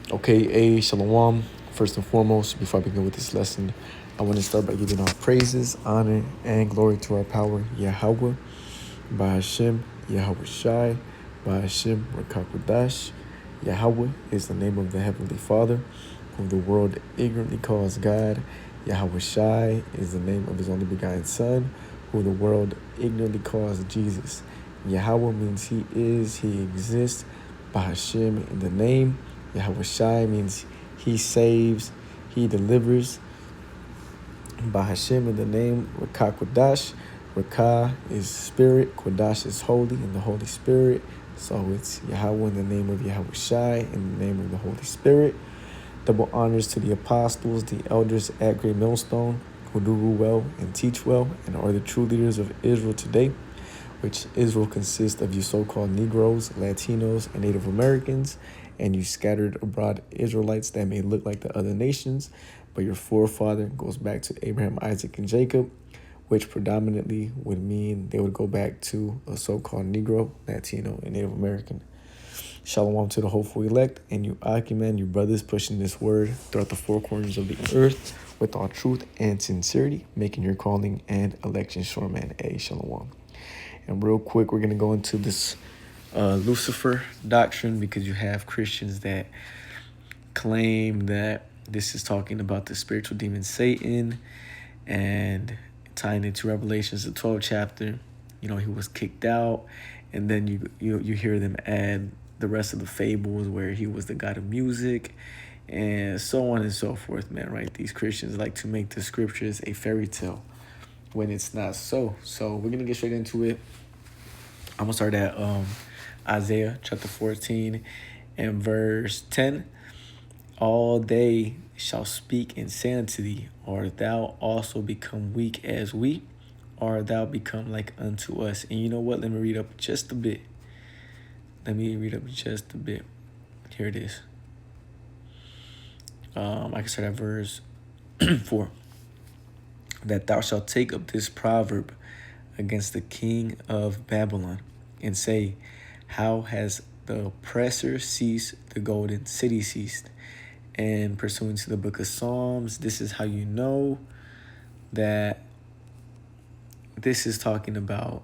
Okay, Shalom. First and foremost, before I begin with this lesson, I want to start by giving all praises, honor, and glory to our power, Yahweh, by Hashem, Yahweh Shai, by Hashem, Rakakwadash. Yahweh is the name of the Heavenly Father, whom the world ignorantly calls God. Yahweh Shai is the name of his only begotten Son, who the world ignorantly calls Jesus. Yahweh means he is, he exists. By Hashem in the name. Yahweh Shai means he saves, he delivers. By Hashem in the name. Rakah Kodash. Rakah is spirit, Kodash is holy, and the Holy Spirit. So it's Yahweh in the name of Yahweh Shai, in the name of the Holy Spirit. Double honors to the apostles, the elders at Great Millstone, who do rule well and teach well, and are the true leaders of Israel today, which Israel consists of you so-called Negroes, Latinos, and Native Americans, and you scattered abroad Israelites that may look like the other nations, but your forefather goes back to Abraham, Isaac, and Jacob, which predominantly would mean they would go back to a so-called Negro, Latino, and Native American. Shalom to the hopeful elect, and you Achiman, you brothers pushing this word throughout the four corners of the earth with all truth and sincerity, making your calling and election sure, man. Shalom. And real quick, we're going to go into this Lucifer doctrine, because you have Christians that claim that this is talking about the spiritual demon Satan, and tying into Revelations, the 12th chapter. He was kicked out, and then you hear them add the rest of the fables where he was the god of music, and so on and so forth, man, right? These Christians like to make the scriptures a fairy tale when it's not so. So we're going to get straight into it. I'm going to start at Isaiah chapter 14 and verse 10. All they shall speak and say unto thee, art thou also become weak as we? Or thou become like unto us? And you know what? Let me read up just a bit. Here it is. I can start at verse 4. That thou shalt take up this proverb against the king of Babylon, and say, how has the oppressor ceased, the golden city ceased? And pursuant to the book of Psalms, this is how you know that this is talking about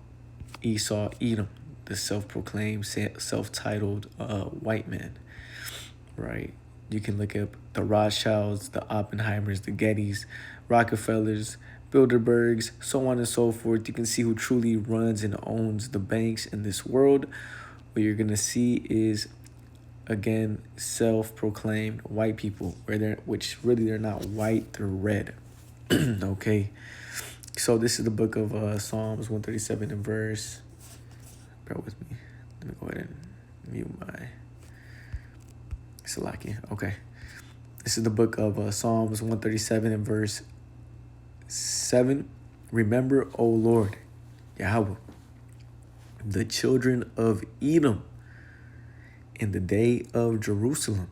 Esau, Edom, the self-proclaimed, self-titled white man, right? You can look up the Rothschilds, the Oppenheimers, the Gettys, Rockefellers, Bilderbergs, so on and so forth. You can see who truly runs and owns the banks in this world. What you're going to see is, again, self-proclaimed white people, which really they're not white, they're red. Okay, so this is the book of Psalms 137 and verse. Bear with me. Let me go ahead and mute my Salakia. Okay, this is the book of Psalms 137 and verse 7. Remember, O Lord, Yahweh, the children of Edom in the day of Jerusalem,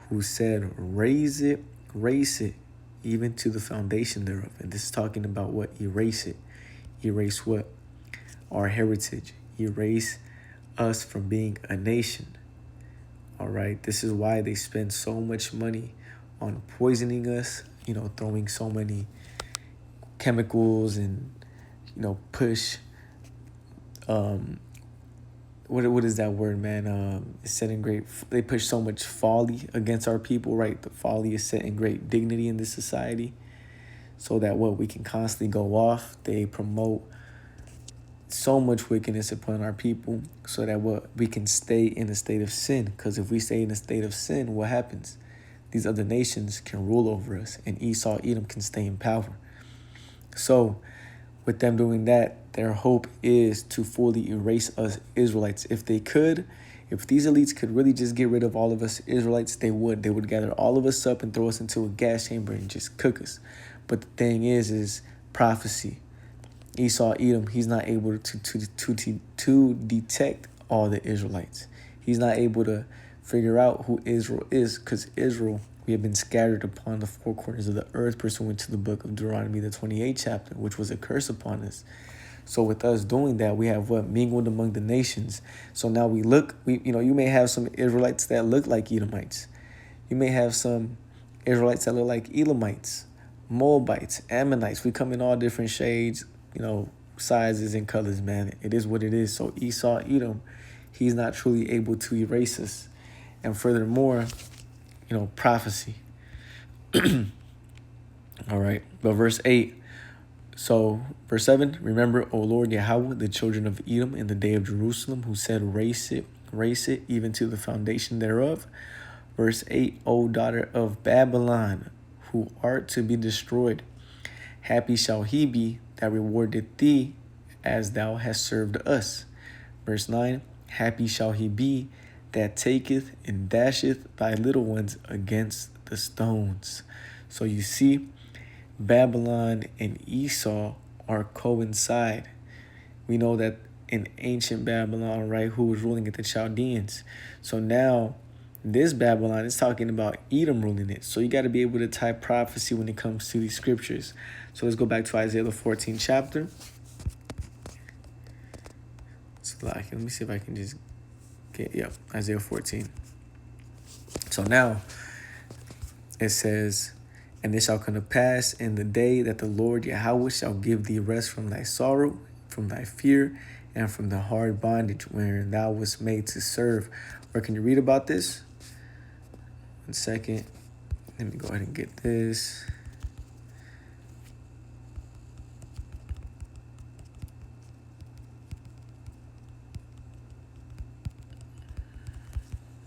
who said, raise it, even to the foundation thereof. And this is talking about what? Erase it. Erase what? Our heritage. Erase us from being a nation. All right. This is why they spend so much money on poisoning us, throwing so many chemicals and, push, what is that word, man? It's setting great, they push so much folly against our people, right? The folly is setting great dignity in this society, so that we can constantly go off. They promote so much wickedness upon our people, so that we can stay in a state of sin. Because if we stay in a state of sin, what happens? These other nations can rule over us, and Esau, Edom can stay in power. So with them doing that, their hope is to fully erase us Israelites. If they could, if these elites could really just get rid of all of us Israelites, they would. They would gather all of us up and throw us into a gas chamber and just cook us. But the thing is prophecy. Esau, Edom, he's not able to detect all the Israelites. He's not able to figure out who Israel is, because Israel, we have been scattered upon the four corners of the earth pursuant to the book of Deuteronomy, the 28th chapter, which was a curse upon us. So with us doing that, we have mingled among the nations. So now you may have some Israelites that look like Edomites. You may have some Israelites that look like Elamites, Moabites, Ammonites. We come in all different shades, sizes and colors, man. It is what it is. So Esau, Edom, he's not truly able to erase us. And furthermore, prophecy. All right. But verse 8. So, verse 7, remember, O Lord Yahweh, the children of Edom in the day of Jerusalem, who said, race it, even to the foundation thereof. Verse 8, O daughter of Babylon, who art to be destroyed, happy shall he be that rewarded thee as thou hast served us. Verse 9, happy shall he be that taketh and dasheth thy little ones against the stones. So you see, Babylon and Esau are coincide. We know that in ancient Babylon, right, who was ruling at the Chaldeans. So now this Babylon is talking about Edom ruling it. So you got to be able to tie prophecy when it comes to these scriptures. So let's go back to Isaiah the 14th chapter. So let me see if I can just get, Isaiah 14. So now it says, and it shall come to pass in the day that the Lord Yahweh shall give thee rest from thy sorrow, from thy fear, and from the hard bondage wherein thou wast made to serve. Where can you read about this? 1 second. Let me go ahead and get this.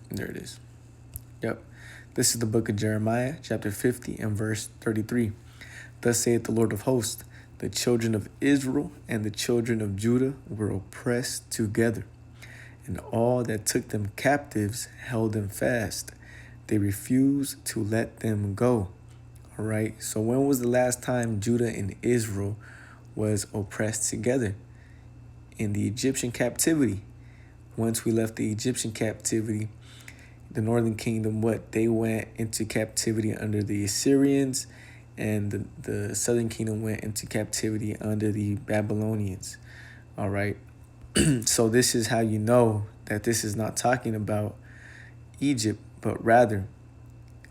There it is. Yep. This is the book of Jeremiah, chapter 50 and verse 33. Thus saith the Lord of hosts, the children of Israel and the children of Judah were oppressed together, and all that took them captives held them fast. They refused to let them go. All right. So when was the last time Judah and Israel was oppressed together? In the Egyptian captivity. Once we left the Egyptian captivity, the northern kingdom, they went into captivity under the Assyrians, and the southern kingdom went into captivity under the Babylonians. All right. So this is how you know that this is not talking about Egypt, but rather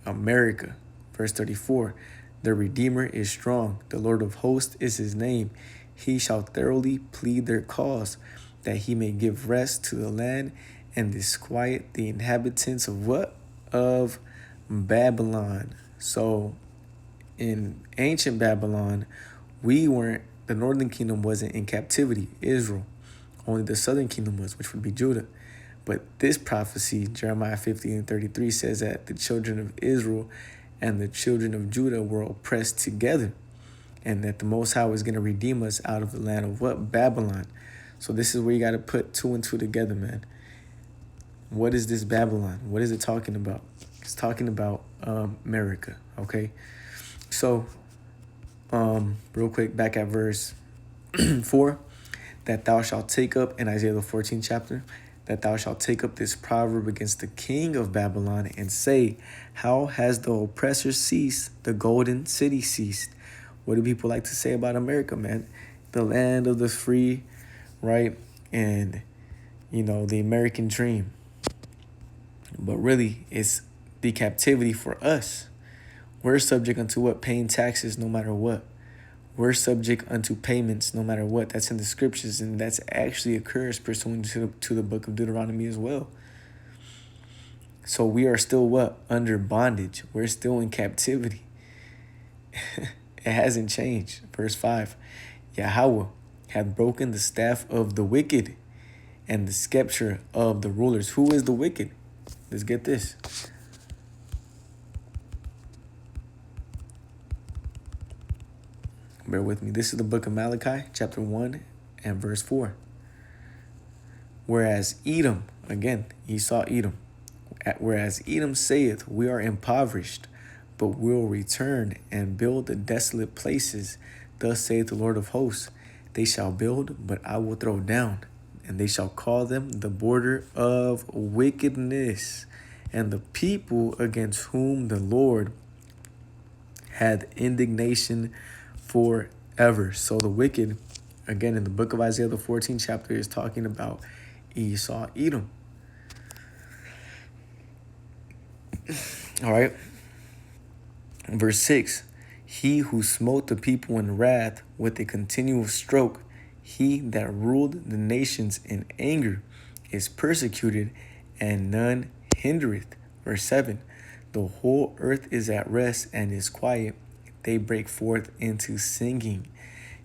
America. Verse 34, the Redeemer is strong. The Lord of hosts is his name. He shall thoroughly plead their cause, that he may give rest to the land and disquiet the inhabitants of what? Of Babylon. So in ancient Babylon, the northern kingdom wasn't in captivity, Israel. Only the southern kingdom was, which would be Judah. But this prophecy, Jeremiah 50 and 33, says that the children of Israel and the children of Judah were oppressed together, and that the Most High was going to redeem us out of the land of what? Babylon. So this is where you got to put two and two together, man. What is this Babylon? What is it talking about? It's talking about America, okay? So, real quick, back at verse 4, that thou shalt take up, in Isaiah the 14th chapter, that thou shalt take up this proverb against the king of Babylon and say, how has the oppressor ceased, the golden city ceased? What do people like to say about America, man? The land of the free, right? And, the American dream. But really, it's the captivity for us. We're subject unto what? Paying taxes no matter what. We're subject unto payments no matter what. That's in the scriptures, and that's actually occurs pursuant to the book of Deuteronomy as well. So we are still what? Under bondage. We're still in captivity. It hasn't changed. Verse 5, Yahweh hath broken the staff of the wicked and the scepter of the rulers. Who is the wicked? Let's get this. Bear with me. This is the book of Malachi, chapter 1 and verse 4. Whereas Edom, again, Esau, Edom. Whereas Edom saith, we are impoverished, but will return and build the desolate places. Thus saith the Lord of hosts, they shall build, but I will throw down, and they shall call them the border of wickedness, and the people against whom the Lord had indignation forever. So the wicked, again, in the book of Isaiah, the 14th chapter, is talking about Esau, Edom. All right. Verse 6, he who smote the people in wrath with a continual stroke, he that ruled the nations in anger, is persecuted, and none hindereth. Verse 7, the whole earth is at rest and is quiet. They break forth into singing.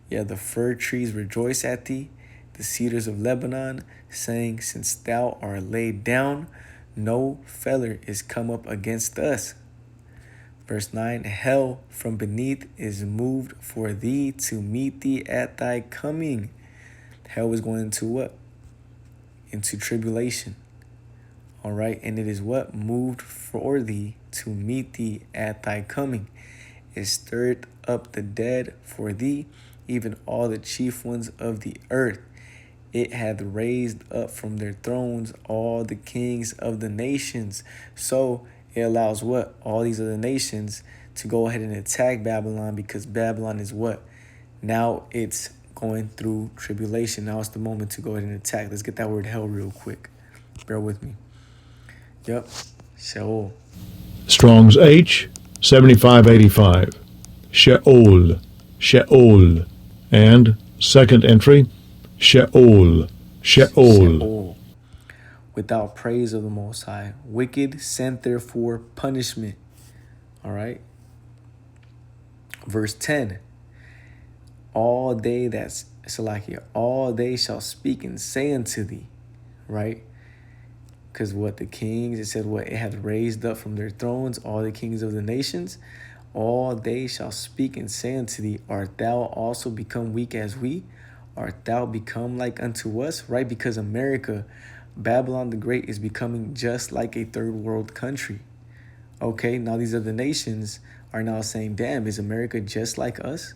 Yeah, the fir trees rejoice at thee, the cedars of Lebanon, saying, since thou art laid down, no feller is come up against us. Verse 9, hell from beneath is moved for thee to meet thee at thy coming. Hell is going into what? Into tribulation. All right. And it is what? Moved for thee to meet thee at thy coming. It stirred up the dead for thee, even all the chief ones of the earth. It hath raised up from their thrones all the kings of the nations. So it allows what? All these other nations to go ahead and attack Babylon, because Babylon is what? Now it's going through tribulation. Now it's the moment to go ahead and attack. Let's get that word hell real quick. Bear with me. Yep. Sheol. Strong's H, 7585. Sheol, Sheol. And second entry, Sheol, Sheol. Without praise of the Most High. Wicked sent therefore punishment. All right. Verse 10. All they that's Salakia, all they shall speak and say unto thee. Right? Because what the kings, it said what? It hath raised up from their thrones all the kings of the nations. All they shall speak and say unto thee, art thou also become weak as we? Art thou become like unto us? Right? Because America, Babylon the Great, is becoming just like a third world country. Okay, now these other nations are now saying, damn, is America just like us?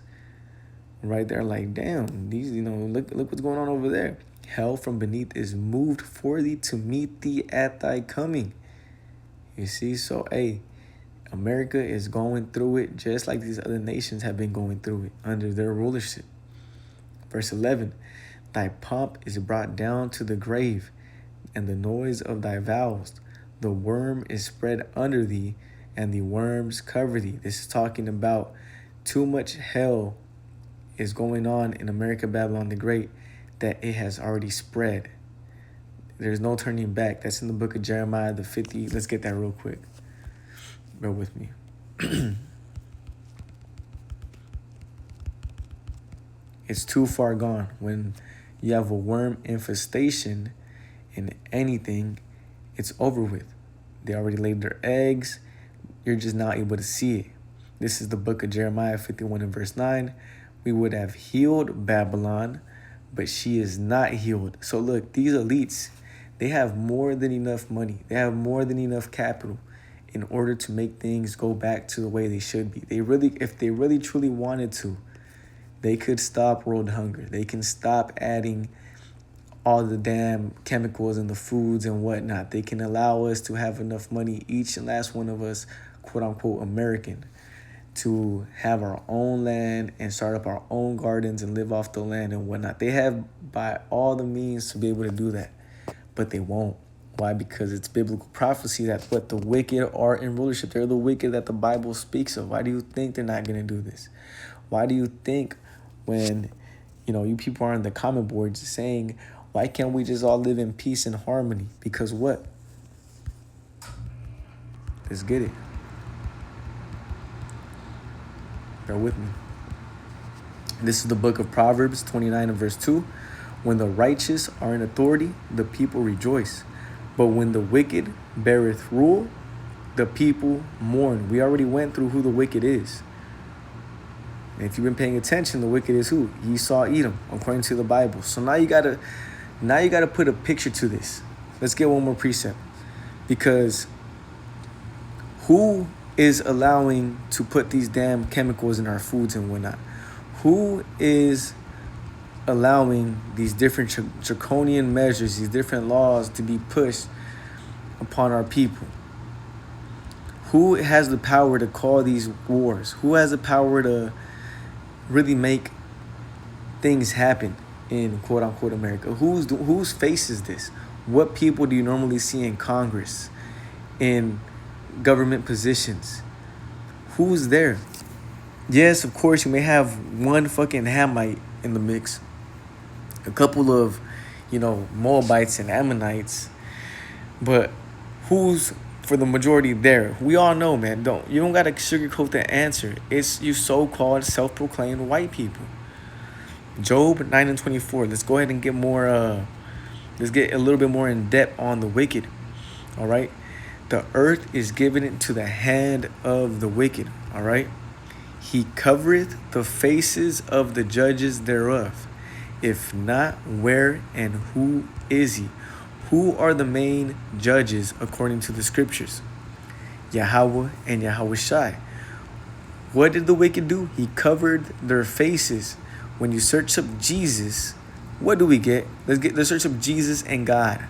Right? They're like, damn, these, look what's going on over there. Hell from beneath is moved for thee to meet thee at thy coming. You see, so hey, America is going through it just like these other nations have been going through it under their rulership. Verse 11, thy pomp is brought down to the grave, and the noise of thy vows. The worm is spread under thee, and the worms cover thee. This is talking about too much hell is going on in America, Babylon the Great, that it has already spread. There's no turning back. That's in the book of Jeremiah, the 50. Let's get that real quick. Bear with me. It's too far gone. When you have a worm infestation in anything, it's over with. They already laid their eggs. You're just not able to see it. This is the book of Jeremiah 51 and verse 9. We would have healed Babylon, but she is not healed. So look, these elites, they have more than enough money. They have more than enough capital in order to make things go back to the way they should be. If they really truly wanted to, they could stop world hunger. They can stop adding all the damn chemicals in the foods and whatnot. They can allow us to have enough money, each and last one of us, quote unquote, American, to have our own land and start up our own gardens and live off the land and whatnot. They have by all the means to be able to do that, but they won't. Why? Because it's biblical prophecy that what the wicked are in rulership. They're the wicked that the Bible speaks of. Why do you think they're not going to do this? Why do you think when, you people are on the comment boards saying, why can't we just all live in peace and harmony? Because what? Let's get it. Bear with me. This is the book of Proverbs 29 and verse 2. When the righteous are in authority, the people rejoice. But when the wicked beareth rule, the people mourn. We already went through who the wicked is. And if you've been paying attention, the wicked is who? Esau, Edom, according to the Bible. So now you gotta put a picture to this. Let's get one more precept. Because who is allowing to put these damn chemicals in our foods and whatnot? Who is allowing these different draconian measures, these different laws to be pushed upon our people? Who has the power to call these wars? Who has the power to really make things happen in quote unquote America? Whose face is this? What people do you normally see in Congress, in government positions. Who's there? Yes, of course, you may have one fucking Hamite in the mix, a couple of, Moabites and Ammonites, but who's for the majority there? We all know, man. You don't gotta sugarcoat the answer. It's you so-called self-proclaimed white people. Job 9:24. Let's go ahead and get more. Let's get a little bit more in depth on the wicked. All right, the earth is given into the hand of the wicked. All right, he covereth the faces of the judges thereof. If not, where and who is he? Who are the main judges according to the scriptures? Yahweh and Yahweh Shai. What did the wicked do? He covered their faces. When you search up Jesus, what do we get? Let's search up Jesus and God.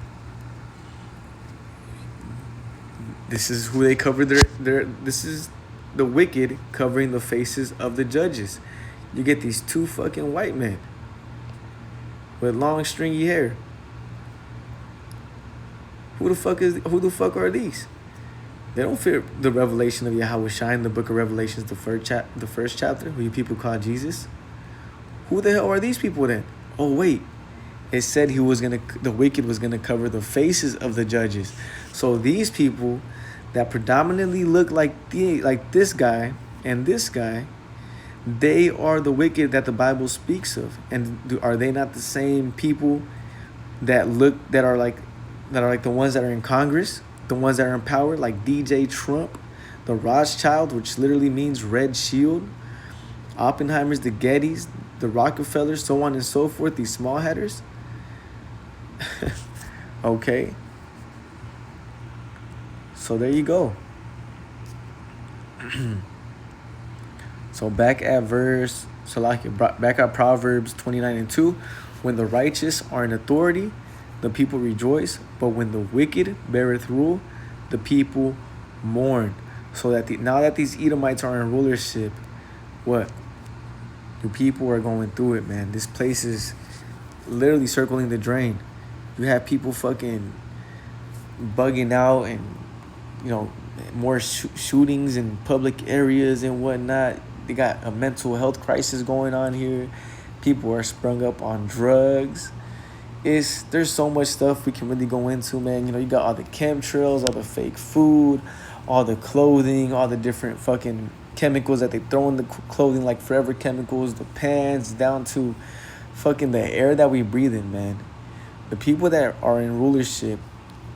This is who they covered this is the wicked covering the faces of the judges. You get these two fucking white men with long stringy hair. Who the fuck are these? They don't fit the revelation of Yahweh Shai in the book of Revelations, the first chapter, who you people call Jesus. Who the hell are these people then? Oh wait, it said the wicked was gonna cover the faces of the judges. So these people that predominantly look like this guy and this guy, they are the wicked that the Bible speaks of. And are they not the same people that are like the ones that are in Congress, the ones that are in power, like DJ Trump, the Rothschild, which literally means red shield, Oppenheimers, the Gettys, the Rockefellers, so on and so forth, these small headers? Okay. So there you go. So back at Proverbs 29:2, when the righteous are in authority, the people rejoice, but when the wicked beareth rule, the people mourn. So that now that these Edomites are in rulership, what? The people are going through it, man. This place is literally circling the drain. You have people fucking bugging out and, more shootings in public areas and whatnot. They got a mental health crisis going on here. People are sprung up on drugs. There's so much stuff we can really go into, man. You got all the chemtrails, all the fake food, all the clothing, all the different fucking chemicals that they throw in the clothing, like forever chemicals, the pants, down to fucking the air that we breathe in, man. The people that are in rulership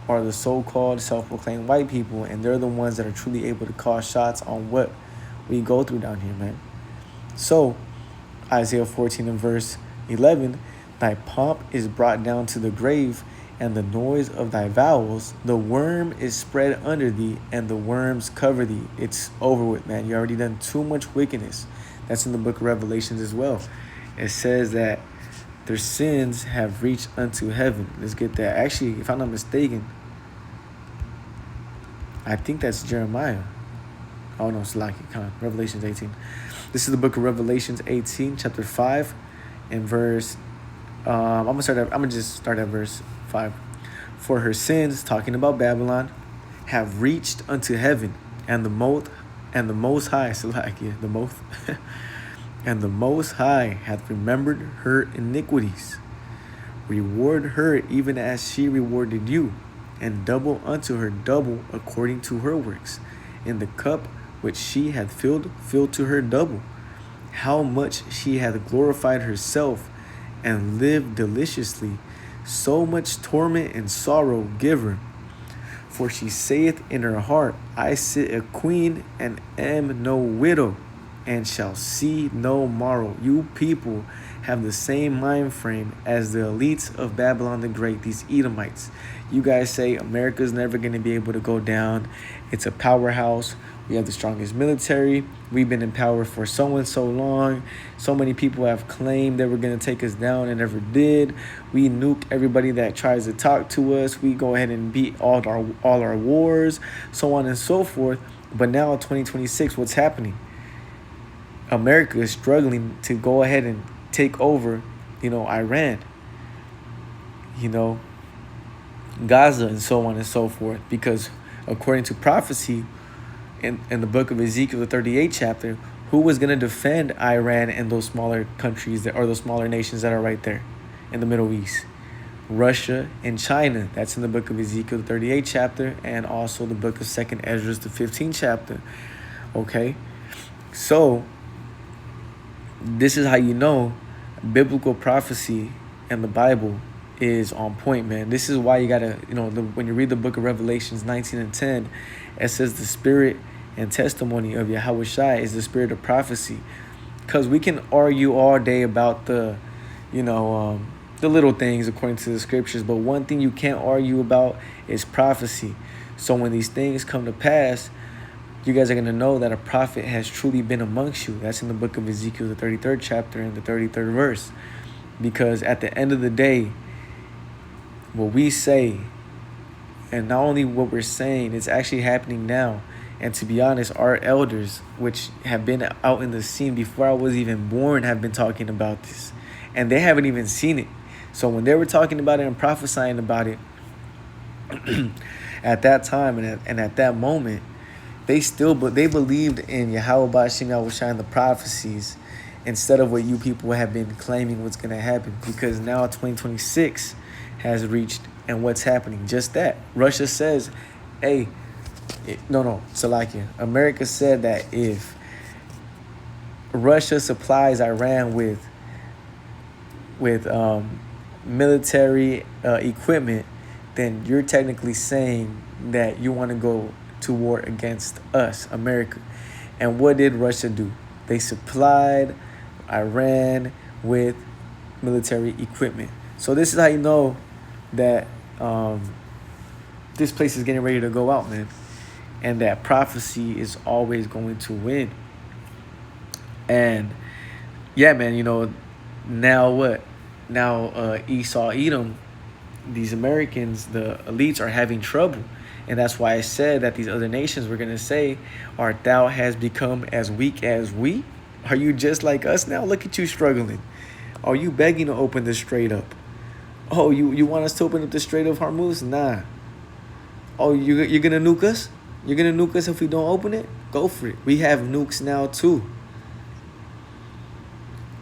are the so-called self-proclaimed white people, and they're the ones that are truly able to call shots on what we go through down here, man. So, Isaiah 14 and verse 11, thy pomp is brought down to the grave, and the noise of thy vowels, the worm is spread under thee, and the worms cover thee. It's over with, man. You already done too much wickedness. That's in the book of Revelations as well. It says that their sins have reached unto heaven. Let's get that. Actually, if I'm not mistaken, I think that's Jeremiah. Oh no, Slaki Khan. Revelations 18. This is the book of Revelations 18, chapter 5, and verse. I'm gonna just start at verse 5. For her sins, talking about Babylon, have reached unto heaven, and the most high, Salakia, and the most high hath remembered her iniquities. Reward her even as she rewarded you, and double unto her double according to her works. In the cup which she hath filled, fill to her double. How much she hath glorified herself, and lived deliciously, so much torment and sorrow give her. For she saith in her heart, I sit a queen, and am no widow, and shall see no morrow. You people have the same mind frame as the elites of Babylon the Great, these Edomites. You guys say America's never going to be able to go down. It's a powerhouse. We have the strongest military. We've been in power for so and so long. So many people have claimed they were going to take us down and never did. We nuke everybody that tries to talk to us. We go ahead and beat all our wars, so on and so forth. But now in 2026, what's happening? America is struggling to go ahead and take over, Iran, Gaza, and so on and so forth. Because according to prophecy, in the book of Ezekiel, the 38th chapter, who was going to defend Iran and those smaller countries or those smaller nations that are right there in the Middle East? Russia and China. That's in the book of Ezekiel, the 38th chapter, and also the book of 2nd Ezra, the 15th chapter. Okay? So, this is how you know biblical prophecy and the Bible is on point, man. This is why you gotta, when you read the book of Revelations 19 and 10, it says the spirit and testimony of Yahweh Shai is the spirit of prophecy. Because we can argue all day about the little things according to the scriptures, but one thing you can't argue about is prophecy. So when these things come to pass, you guys are going to know that a prophet has truly been amongst you. That's in the book of Ezekiel, the 33rd chapter and the 33rd verse. Because at the end of the day, what we say, and not only what we're saying, it's actually happening now. And to be honest, our elders, which have been out in the scene before I was even born, have been talking about this. And they haven't even seen it. So when they were talking about it and prophesying about it, at that time and at that moment, they believed in Yahweh Ba'ashim Yahweh Shai and the prophecies instead of what you people have been claiming what's going to happen. Because now 2026 has reached, and what's happening? Just that. Russia says, hey, Salakia. America said that if Russia supplies Iran with military equipment, then you're technically saying that you want to go to war against us, America. And what did Russia do? They supplied Iran with military equipment. So this is how you know that this place is getting ready to go out, man. And that prophecy is always going to win. And yeah, man, now what? Now Esau, Edom, these Americans, the elites are having trouble. And that's why I said that these other nations were going to say, art thou has become as weak as we? Are you just like us now? Look at you struggling. Are you begging to open the Strait up? Oh, you want us to open up the Strait of Hormuz? Nah. Oh, you're going to nuke us? You're going to nuke us if we don't open it? Go for it. We have nukes now too.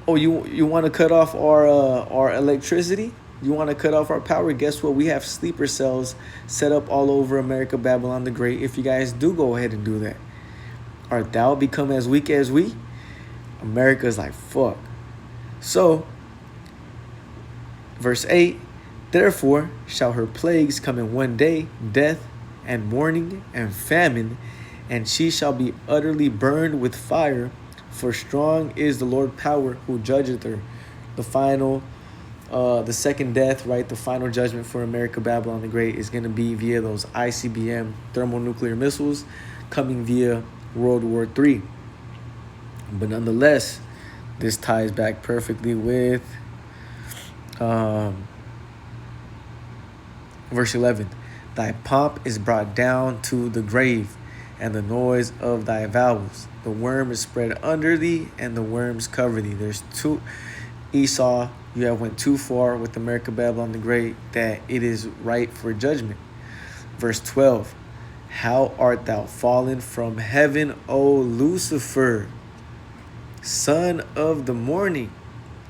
Oh, you want to cut off our electricity? You want to cut off our power? Guess what? We have sleeper cells set up all over America, Babylon the Great. If you guys do go ahead and do that, art thou become as weak as we? America's like, fuck. So, verse 8, therefore shall her plagues come in one day, death and mourning and famine, and she shall be utterly burned with fire, for strong is the Lord power who judgeth her. The final the second death, right? The final judgment for America, Babylon the Great, is going to be via those ICBM thermonuclear missiles coming via World War III. But nonetheless, this ties back perfectly with verse 11. Thy pomp is brought down to the grave, and the noise of thy vowels. The worm is spread under thee, and the worms cover thee. There's two. Esau, you have went too far with America, Babylon the Great, that it is ripe for judgment. Verse 12. How art thou fallen from heaven, O Lucifer, son of the morning?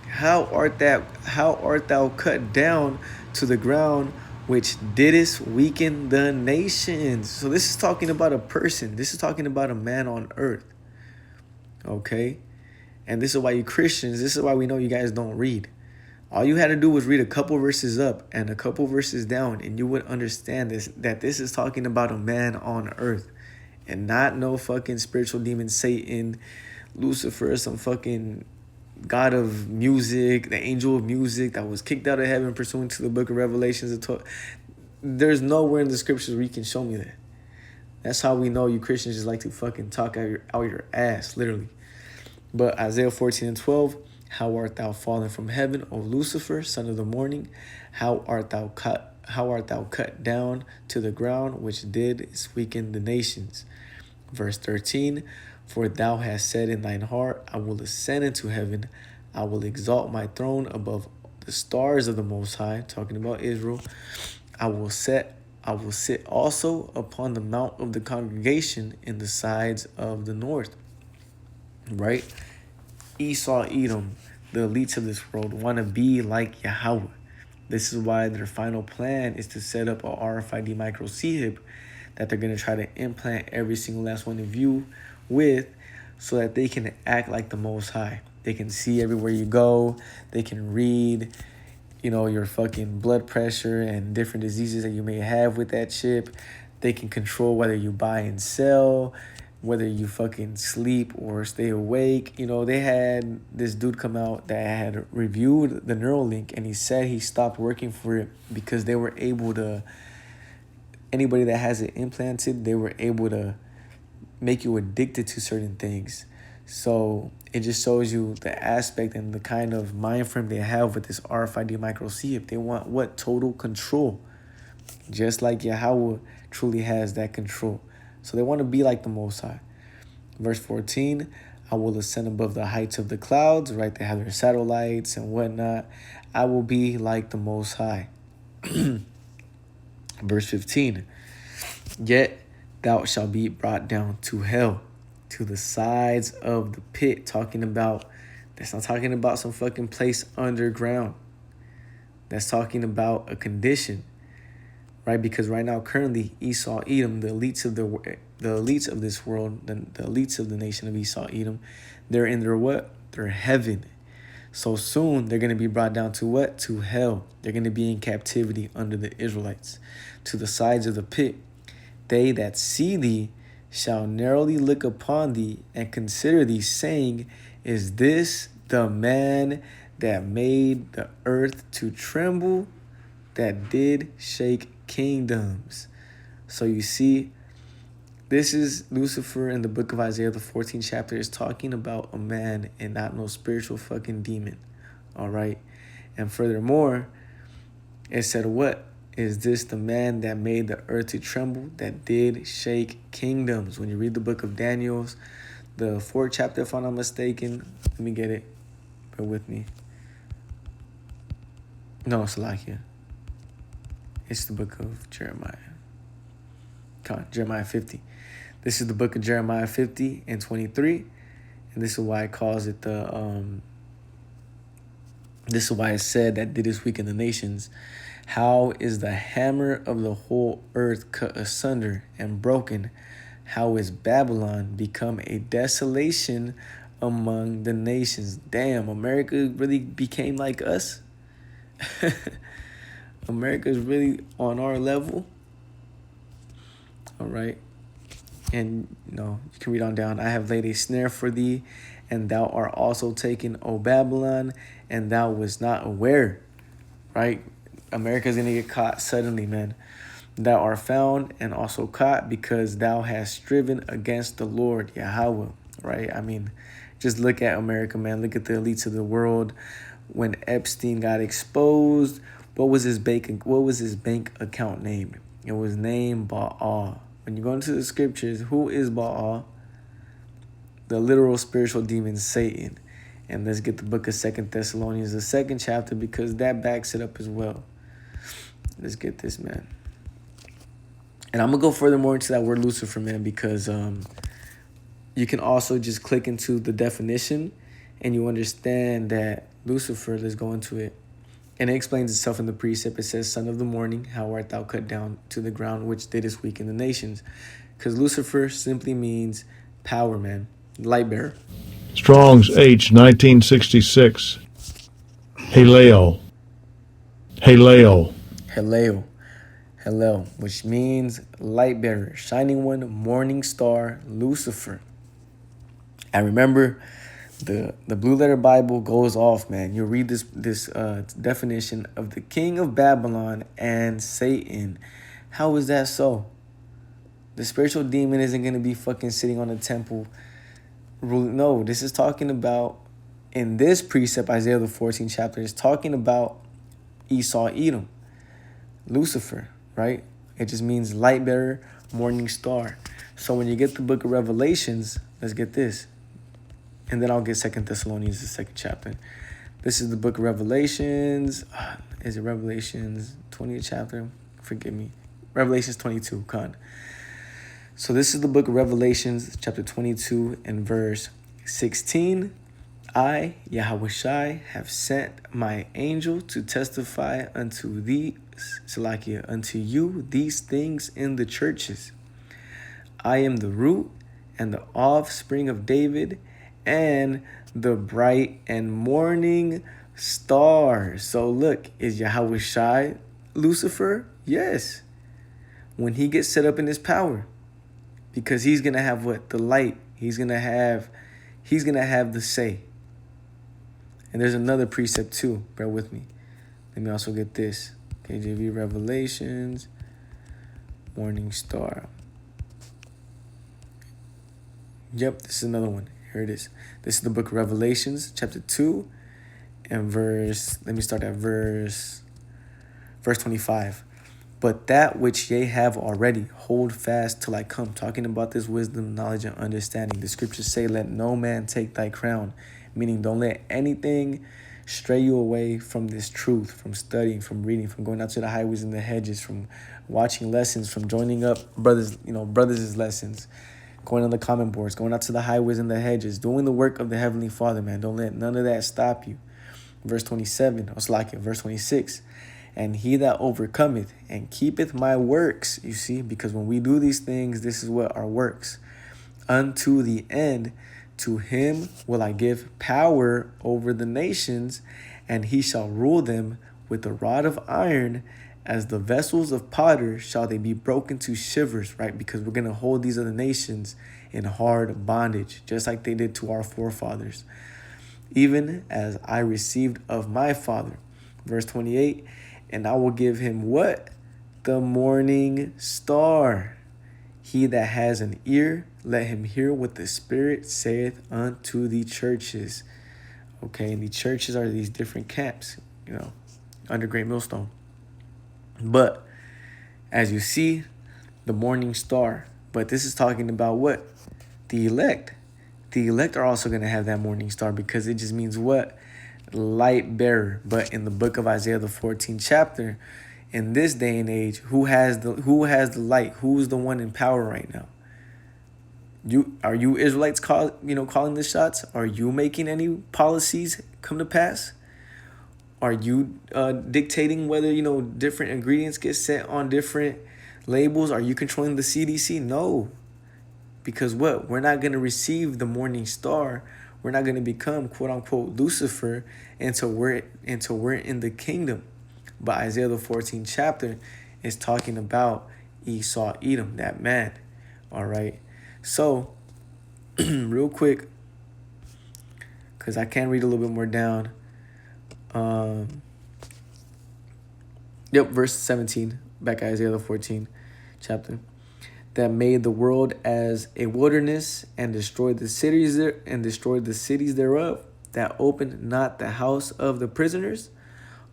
How art thou cut down to the ground, which didst weaken the nations? So this is talking about a person. This is talking about a man on earth. Okay? And this is why you Christians, this is why we know you guys don't read. All you had to do was read a couple verses up and a couple verses down, and you would understand that this is talking about a man on earth, and not no fucking spiritual demon Satan, Lucifer, some fucking god of music, the angel of music that was kicked out of heaven pursuant to the book of Revelations. There's nowhere in the scriptures where you can show me that. That's how we know you Christians just like to fucking talk out your ass, literally. But Isaiah 14 and 12, how art thou fallen from heaven, O Lucifer, son of the morning? How art thou cut down to the ground, which did weaken the nations? Verse 13, for thou hast said in thine heart, I will ascend into heaven, I will exalt my throne above the stars of the Most High, talking about Israel. I will set I will sit also upon the mount of the congregation in the sides of the north. Right? Esau, Edom, the elites of this world want to be like Yahweh. This is why their final plan is to set up a RFID micro chip that they're going to try to implant every single last one of you with, so that they can act like the Most High. They can see everywhere you go. They can read, your fucking blood pressure and different diseases that you may have with that chip. They can control whether you buy and sell, whether you fucking sleep or stay awake. They had this dude come out that had reviewed the Neuralink, and he said he stopped working for it because they were able to, anybody that has it implanted, they were able to make you addicted to certain things. So it just shows you the aspect and the kind of mind frame they have with this RFID micro chip. They want what? Total control. Just like Yahweh truly has that control. So they want to be like the Most High. Verse 14, I will ascend above the heights of the clouds, right? They have their satellites and whatnot. I will be like the Most High. Verse 15, yet thou shalt be brought down to hell, to the sides of the pit. That's not talking about some fucking place underground. That's talking about a condition, right? Because right now, currently, Esau, Edom, the elites of this world, the elites of the nation of Esau, Edom, they're in their what? Their heaven. So soon, they're going to be brought down to what? To hell. They're going to be in captivity under the Israelites, to the sides of the pit. They that see thee shall narrowly look upon thee and consider thee, saying, is this the man that made the earth to tremble, that did shake kingdoms? So you see, this is Lucifer in the book of Isaiah, the 14th chapter, is talking about a man and not no spiritual fucking demon. All right. And furthermore, it said, what? Is this the man that made the earth to tremble, that did shake kingdoms? When you read the book of Daniel, the 4th chapter, if I'm not mistaken, let me get it. Bear with me. No, Salakia. It's the book of Jeremiah. Come on, Jeremiah 50. This is the book of Jeremiah 50 and 23. And this is why it calls it this is why it said that did this weaken the nations. How is the hammer of the whole earth cut asunder and broken? How is Babylon become a desolation among the nations? Damn, America really became like us. America is really on our level. All right. And, you can read on down. I have laid a snare for thee, and thou art also taken, O Babylon, and thou wast not aware. Right? America's going to get caught suddenly, man. Thou art found and also caught because thou hast striven against the Lord, Yahweh. Right? I mean, just look at America, man. Look at the elites of the world. When Epstein got exposed, what was his bank account named? It was named Baal. When you go into the scriptures, who is Baal? The literal spiritual demon, Satan. And let's get the book of 2 Thessalonians, the 2nd chapter, because that backs it up as well. Let's get this, man. And I'm going to go further more into that word Lucifer, man, because you can also just click into the definition and you understand that Lucifer, let's go into it. And it explains itself in the precept. It says, son of the morning, how art thou cut down to the ground, which didst weaken the nations? Because Lucifer simply means power, man. Light bearer. Strong's H, 1966. Haleo. Haleo. Haleo. Halel, which means light bearer, shining one, morning star, Lucifer. And remember, the Blue Letter Bible goes off, man. You read this definition of the king of Babylon and Satan. How is that so? The spiritual demon isn't going to be fucking sitting on a temple. No, this is talking about, in this precept, Isaiah the 14th chapter, is talking about Esau, Edom, Lucifer, right? It just means light bearer, morning star. So when you get the book of Revelations, let's get this. And then I'll get 2 Thessalonians, the 2nd chapter. This is the book of Revelations. Is it Revelations 20th chapter? Forgive me. Revelations 22, Khan. So this is the book of Revelations, chapter 22 and verse 16. I, Yahushai, have sent my angel to testify unto thee, Salakia, unto you these things in the churches. I am the root and the offspring of David and the bright and morning star. So look, is Yahushai Lucifer? Yes. When he gets set up in his power. Because he's going to have what? The light. He's going to have the say. And there's another precept too. Bear with me. Let me also get this. KJV Revelations, Morning Star. Yep, this is another one. Here it is. This is the book of Revelations, chapter 2, and let me start at verse 25. But that which ye have already, hold fast till I come. Talking about this wisdom, knowledge, and understanding. The scriptures say, let no man take thy crown. Meaning, don't let anything stray you away from this truth, from studying, from reading, from going out to the highways and the hedges, from watching lessons, from joining up brothers' lessons, going on the comment boards, going out to the highways and the hedges, doing the work of the Heavenly Father, man. Don't let none of that stop you. Verse 27, verse 26. And he that overcometh and keepeth my works, you see, because when we do these things, this is what our works. Unto the end, to him will I give power over the nations, and he shall rule them with a rod of iron, as the vessels of potter shall they be broken to shivers, right? Because we're going to hold these other nations in hard bondage, just like they did to our forefathers. Even as I received of my Father. Verse 28, and I will give him what? The morning star. He that has an ear, let him hear what the Spirit saith unto the churches. Okay, and the churches are these different camps, under Great Millstone. But, as you see, the morning star. But this is talking about what? The elect. The elect are also going to have that morning star, because it just means what? Light bearer. But in the book of Isaiah, the 14th chapter, in this day and age, who has the light? Who's the one in power right now? Are you Israelites calling the shots? Are you making any policies come to pass? Are you dictating whether different ingredients get set on different labels? Are you controlling the CDC? No. Because what? We're not going to receive the morning star. We're not going to become quote unquote Lucifer until we're in the kingdom. But Isaiah the 14th chapter is talking about Esau, Edom, that man. All right. So, real quick, because I can read a little bit more down. Verse 17, back at Isaiah the 14th chapter. That made the world as a wilderness and destroyed the cities thereof, that opened not the house of the prisoners.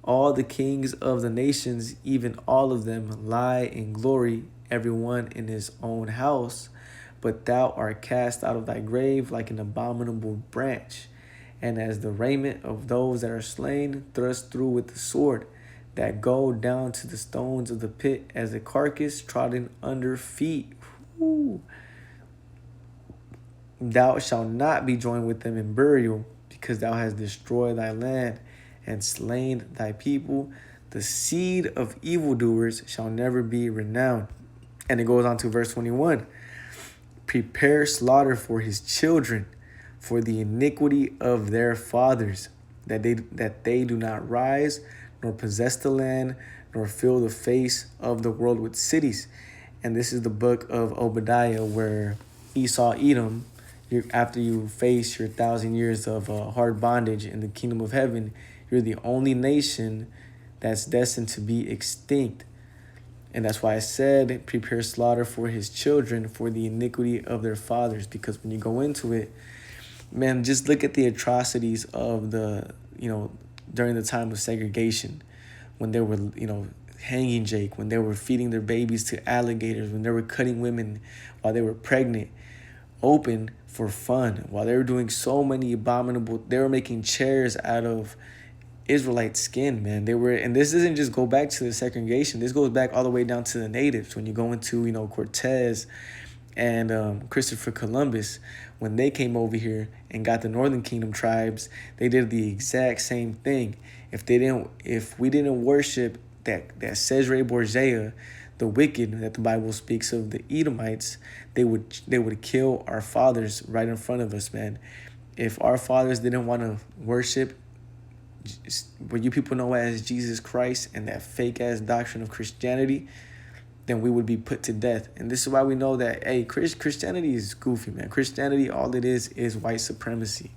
All the kings of the nations, even all of them, lie in glory, every one in his own house. But thou art cast out of thy grave like an abominable branch, and as the raiment of those that are slain, thrust through with the sword, that go down to the stones of the pit, as a carcass trodden under feet. Ooh. Thou shalt not be joined with them in burial, because thou hast destroyed thy land and slain thy people. The seed of evildoers shall never be renowned. And it goes on to verse 21. Prepare slaughter for his children, for the iniquity of their fathers, that they do not rise, nor possess the land, nor fill the face of the world with cities. And this is the book of Obadiah, where Esau, Edom, after you face your 1,000 years of hard bondage in the kingdom of heaven, you're the only nation that's destined to be extinct. And that's why I said, prepare slaughter for his children, for the iniquity of their fathers. Because when you go into it, man, just look at the atrocities of during the time of segregation, when they were, hanging Jake, when they were feeding their babies to alligators, when they were cutting women while they were pregnant, open for fun, while they were doing so many they were making chairs out of Israelite skin, man. They were, and this doesn't just go back to the segregation. This goes back all the way down to the natives. When you go into, Cortez and Christopher Columbus, when they came over here and got the Northern Kingdom tribes, they did the exact same thing. If we didn't worship that Cesare Borgia, the wicked that the Bible speaks of, the Edomites, they would kill our fathers right in front of us, man. If our fathers didn't want to worship what you people know as Jesus Christ and that fake ass doctrine of Christianity, then we would be put to death. And this is why we know that, hey, Christianity is goofy, man. Christianity, all it is white supremacy.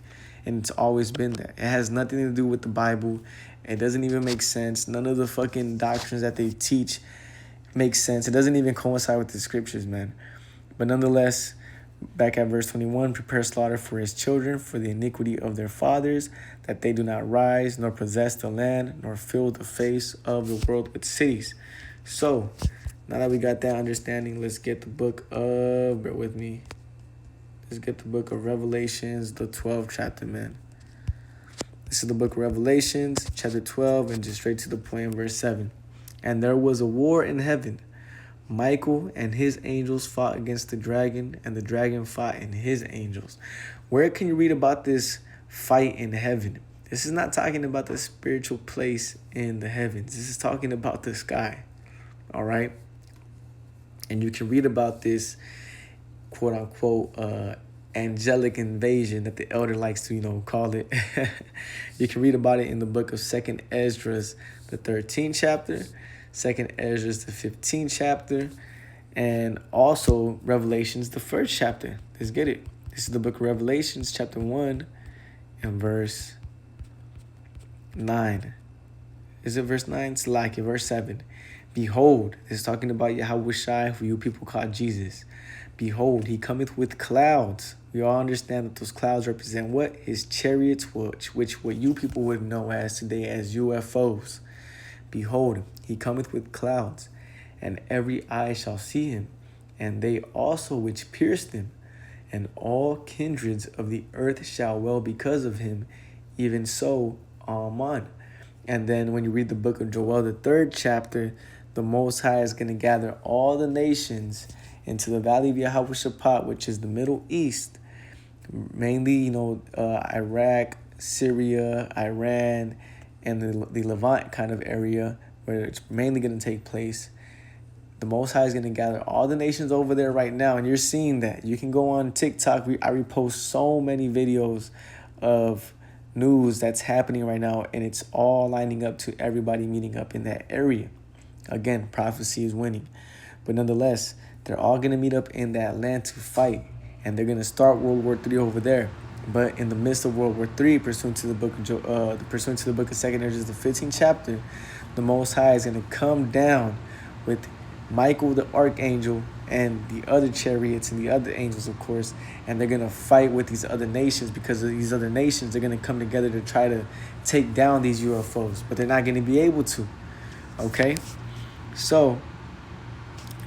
And it's always been that. It has nothing to do with the Bible. It doesn't even make sense. None of the fucking doctrines that they teach make sense. It doesn't even coincide with the scriptures, man. But nonetheless, back at verse 21, prepare slaughter for his children for the iniquity of their fathers, that they do not rise, nor possess the land, nor fill the face of the world with cities. So, now that we got that understanding, let's get the book of, bear with me. Let's get the book of Revelations, the 12th chapter, man. This is the book of Revelations, chapter 12, and just straight to the point in verse 7. And there was a war in heaven. Michael and his angels fought against the dragon, and the dragon fought and his angels. Where can you read about this fight in heaven? This is not talking about the spiritual place in the heavens. This is talking about the sky. All right? And you can read about this, quote unquote, angelic invasion that the elder likes to, call it. You can read about it in the book of 2nd Ezra, the 13th chapter, 2nd Ezra, the 15th chapter, and also Revelations, the 1st chapter. Let's get it. This is the book of Revelations, chapter 1, and verse 9. Is it verse 9? It's like it, verse 7. Behold, this is talking about Yahweh Shai, who you people call Jesus. Behold, he cometh with clouds. We all understand that those clouds represent what? His chariots, which what you people would know as today as UFOs. Behold, he cometh with clouds, and every eye shall see him, and they also which pierced him, and all kindreds of the earth shall wail because of him, even so, Amen. And then when you read the book of Joel, the 3rd chapter, the Most High is going to gather all the nations into the valley of Yehoshaphat, which is the Middle East, mainly, Iraq, Syria, Iran, and the Levant kind of area where it's mainly going to take place. The Most High is going to gather all the nations over there right now, and you're seeing that. You can go on TikTok. I repost so many videos of news that's happening right now, and it's all lining up to everybody meeting up in that area. Again, prophecy is winning. But nonetheless, they're all going to meet up in that land to fight, and they're going to start World War III over there. But in the midst of World War III, pursuant to the book of 2nd Ezra, the 15th chapter, the Most High is going to come down with Michael the archangel and the other chariots and the other angels, of course, and they're going to fight with these other nations, because of these other nations, they're going to come together to try to take down these UFOs, but they're not going to be able to. Okay? So,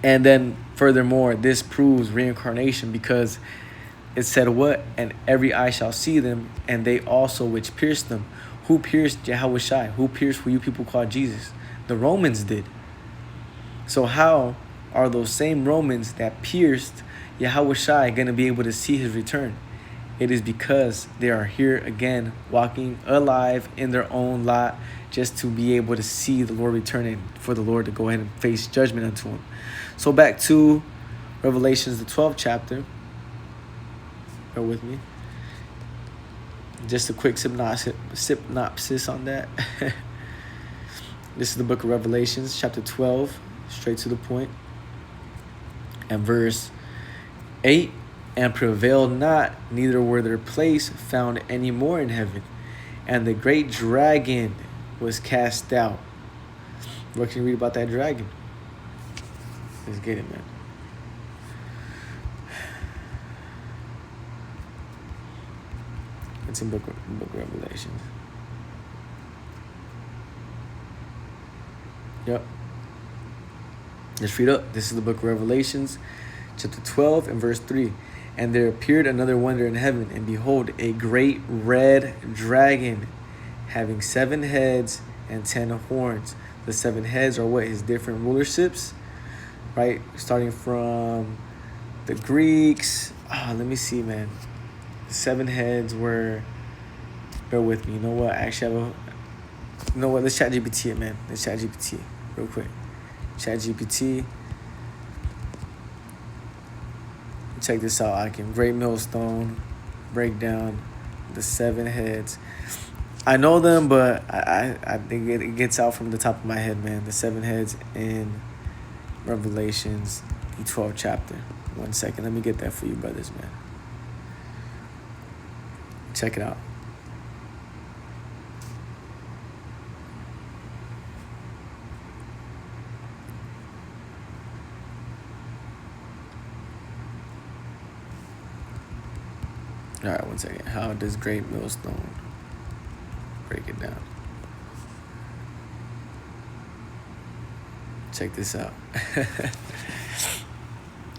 and then furthermore, this proves reincarnation, because it said what? And every eye shall see them, and they also which pierced them. Who pierced Yahweh Shai? Who pierced who you people call Jesus? The Romans did. So how are those same Romans that pierced Yahweh Shai going to be able to see his return? It is because they are here again, walking alive in their own lot, just to be able to see the Lord returning, for the Lord to go ahead and face judgment unto him. So back to Revelations, the 12th chapter. Bear with me. Just a quick synopsis on that. This is the book of Revelations, chapter 12, straight to the point. And verse 8, and prevailed not, neither were their place found any more in heaven. And the great dragon was cast out. What can you read about that dragon? Let's get it, man. It's in book of Revelations. Yep. Let's read up. This is the book of Revelations, chapter 12 and verse 3. And there appeared another wonder in heaven, and behold, a great red dragon, having 7 heads and 10 horns. The 7 heads are what? His different rulerships, right? Starting from the Greeks. Let me see, man. The 7 heads were, bear with me. You know what? I actually have a, you know what? Let's chat GPT it, man. Let's chat GPT real quick. Chat GPT. Check this out. I can Great Millstone break down the 7 heads. I know them, but I think it gets out from the top of my head, man. The 7 heads in Revelations, the 12th chapter. 1 second. Let me get that for you, brothers, man. Check it out. All right, 1 second. How does Great Millstone break it down? Check this out.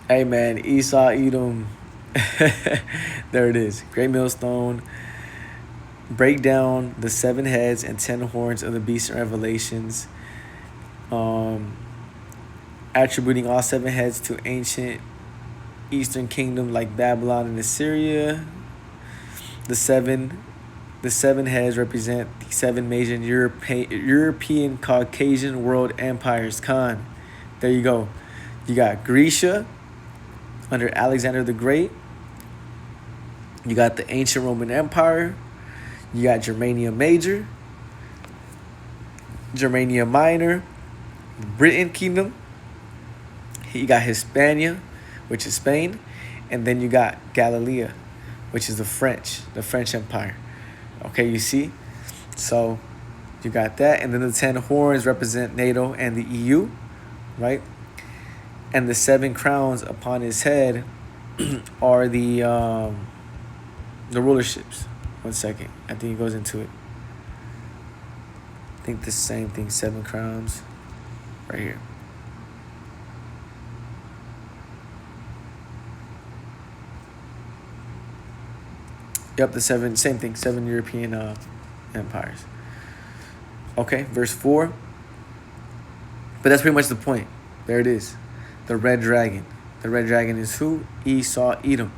Hey, man, Esau, Edom. There it is. Great Millstone. Break down the 7 heads and 10 horns of the beast in Revelations. Attributing all 7 heads to ancient Eastern kingdom like Babylon and Assyria. The seven heads represent the 7 major European Caucasian world empires. Khan. There you go. You got Grecia under Alexander the Great. You got the ancient Roman Empire. You got Germania Major, Germania Minor, Britain Kingdom. You got Hispania, which is Spain. And then you got Galilee, which is the French Empire. Okay, you see? So you got that. And then the 10 horns represent NATO and the EU, right? And the 7 crowns upon his head are the rulerships. 1 second. I think it goes into it. I think the same thing, 7 crowns. Right here. Yep, the 7, same thing, 7 European empires. Okay, verse 4. But that's pretty much the point. There it is. The red dragon. The red dragon is who? Esau, Edom.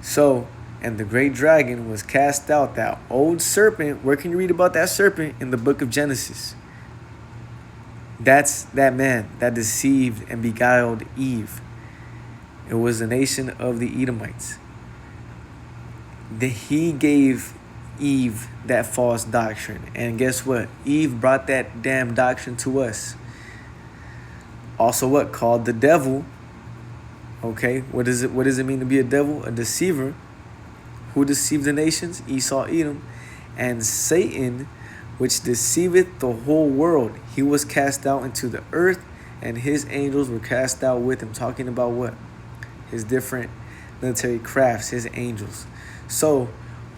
So, and the great dragon was cast out, that old serpent. Where can you read about that serpent? In the book of Genesis. That's that man that deceived and beguiled Eve. It was the nation of the Edomites. He gave Eve that false doctrine. And guess what? Eve brought that damn doctrine to us. Also what? Called the devil. Okay, what does it mean to be a devil? A deceiver. Who deceived the nations? Esau, Edom. And Satan, which deceiveth the whole world. He was cast out into the earth, and his angels were cast out with him. Talking about what? His different military crafts, his angels. So,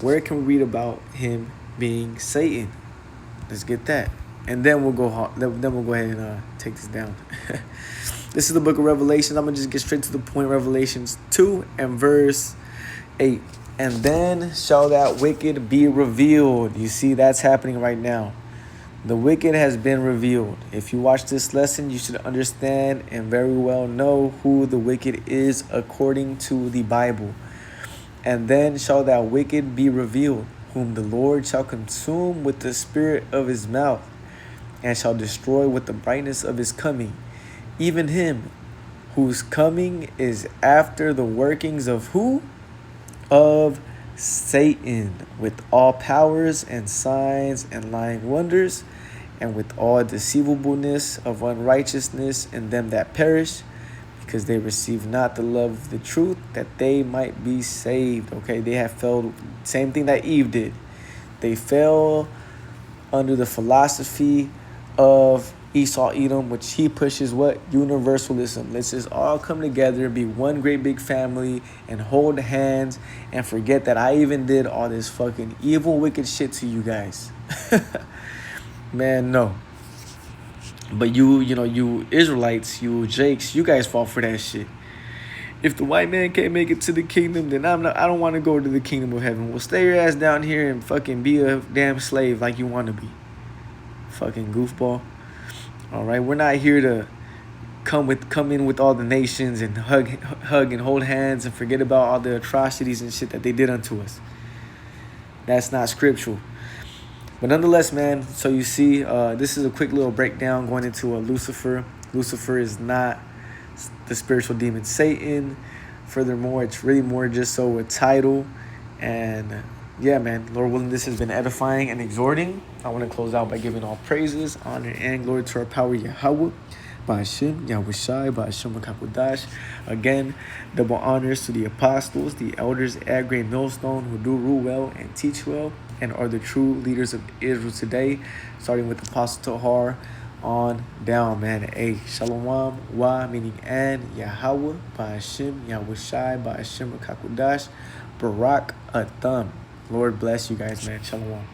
where can we read about him being Satan? Let's get that, and then we'll go ahead and take this down. This is the book of Revelations. I'm gonna just get straight to the point. Revelations 2 and verse 8. And then shall that wicked be revealed. You see, that's happening right now. The wicked has been revealed. If you watch this lesson, you should understand and very well know who the wicked is according to the Bible. And then shall that wicked be revealed, whom the Lord shall consume with the spirit of his mouth, and shall destroy with the brightness of his coming, even him whose coming is after the workings of who? Of Satan, with all powers and signs and lying wonders, and with all deceivableness of unrighteousness in them that perish, because they receive not the love of the truth, that they might be saved. Okay, they have failed. Same thing that Eve did. They fell under the philosophy of Esau, Edom, which he pushes what? Universalism. Let's just all come together and be one great big family and hold hands and forget that I even did all this fucking evil, wicked shit to you guys. Man, no. But you Israelites, you Jakes, you guys fall for that shit. If the white man can't make it to the kingdom, then I don't want to go to the kingdom of heaven. Well, stay your ass down here and fucking be a damn slave like you want to be. Fucking goofball. All right, we're not here to come in with all the nations and hug and hold hands and forget about all the atrocities and shit that they did unto us. That's not scriptural. But nonetheless, man, so you see, this is a quick little breakdown going into Lucifer. Lucifer is not the spiritual demon Satan. Furthermore, it's really more just so a title. And yeah, man, Lord willing, this has been edifying and exhorting. I want to close out by giving all praises, honor, and glory to our power, Yahweh. Ba'Hashem, Yahweh Shai, Ba'Hashem Kapudash. Again, double honors to the apostles, the elders at Great Millstone who do rule well and teach well and are the true leaders of Israel today, starting with Apostle Tahar on down, man. A Shalom, Wa, meaning and, Yahweh, Ba'Hashem, Yahweh Shai, Ba'Hashem Kapudash, Barak Atham. Lord bless you guys, man. Shalom.